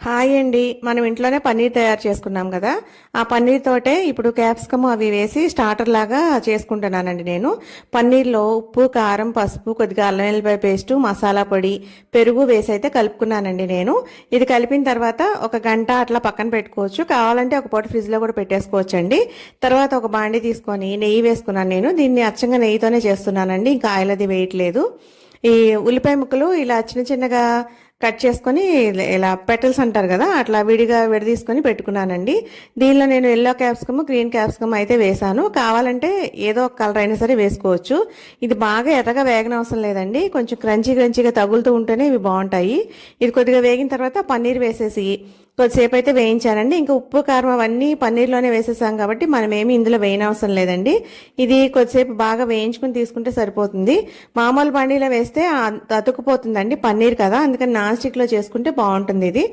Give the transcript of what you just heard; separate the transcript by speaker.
Speaker 1: Hi అండి. మనం ఇంట్లోనే పన్నీర్ తయారు చేసుకున్నాం కదా. ఆ పన్నీర్ తోటే ఇప్పుడు క్యాప్సికమ్ అవి వేసి స్టార్టర్ లాగా చేసుకుంటున్నానండి నేను. పన్నీర్లో ఉప్పు, కారం, పసుపు, కొద్దిగా అల్లం వెల్లిపాయ పేస్టు, మసాలా పొడి, పెరుగు వేసి అయితే కలుపుకున్నానండి నేను. ఇది కలిపిన తర్వాత ఒక గంట అట్లా పక్కన పెట్టుకోవచ్చు. కావాలంటే ఒక పూట ఫ్రిడ్జ్లో కూడా పెట్టేసుకోవచ్చు అండి. తర్వాత ఒక బాండి తీసుకొని నెయ్యి వేసుకున్నాను నేను. దీన్ని అచ్చంగా నెయ్యితోనే చేస్తున్నానండి, ఇంకా ఆయిల్ అది వేయట్లేదు. ఈ ఉల్లిపాయ ముక్కలు ఇలా చిన్న చిన్నగా కట్ చేసుకొని ఇలా పెటల్స్ అంటారు కదా, అట్లా విడిగా విడదీసుకొని పెట్టుకున్నానండి. దీనిలో నేను ఎల్లో క్యాప్సికమ్, గ్రీన్ క్యాప్సికమ్ అయితే వేసాను. కావాలంటే ఏదో ఒక కలర్ అయినా సరే వేసుకోవచ్చు. ఇది బాగా ఎర్రగా వేగనవసరం లేదండి, కొంచెం క్రంచీగా తగులుతూ ఉంటేనే ఇవి బాగుంటాయి. ఇది కొద్దిగా వేగిన తర్వాత పన్నీర్ వేసేసి కొద్దిసేపు అయితే వేయించానండి. ఇంకా ఉప్పు, కారం అవన్నీ పన్నీర్లోనే వేసేసాం కాబట్టి మనం ఏమి ఇందులో వేయనవసరం లేదండి. ఇది కొద్దిసేపు బాగా వేయించుకుని తీసుకుంటే సరిపోతుంది. మామూలు బండిలో వేస్తే అతుకుపోతుందండి పన్నీర్ కదా, అందుకని నాన్ స్టిక్లో చేసుకుంటే బాగుంటుంది ఇది.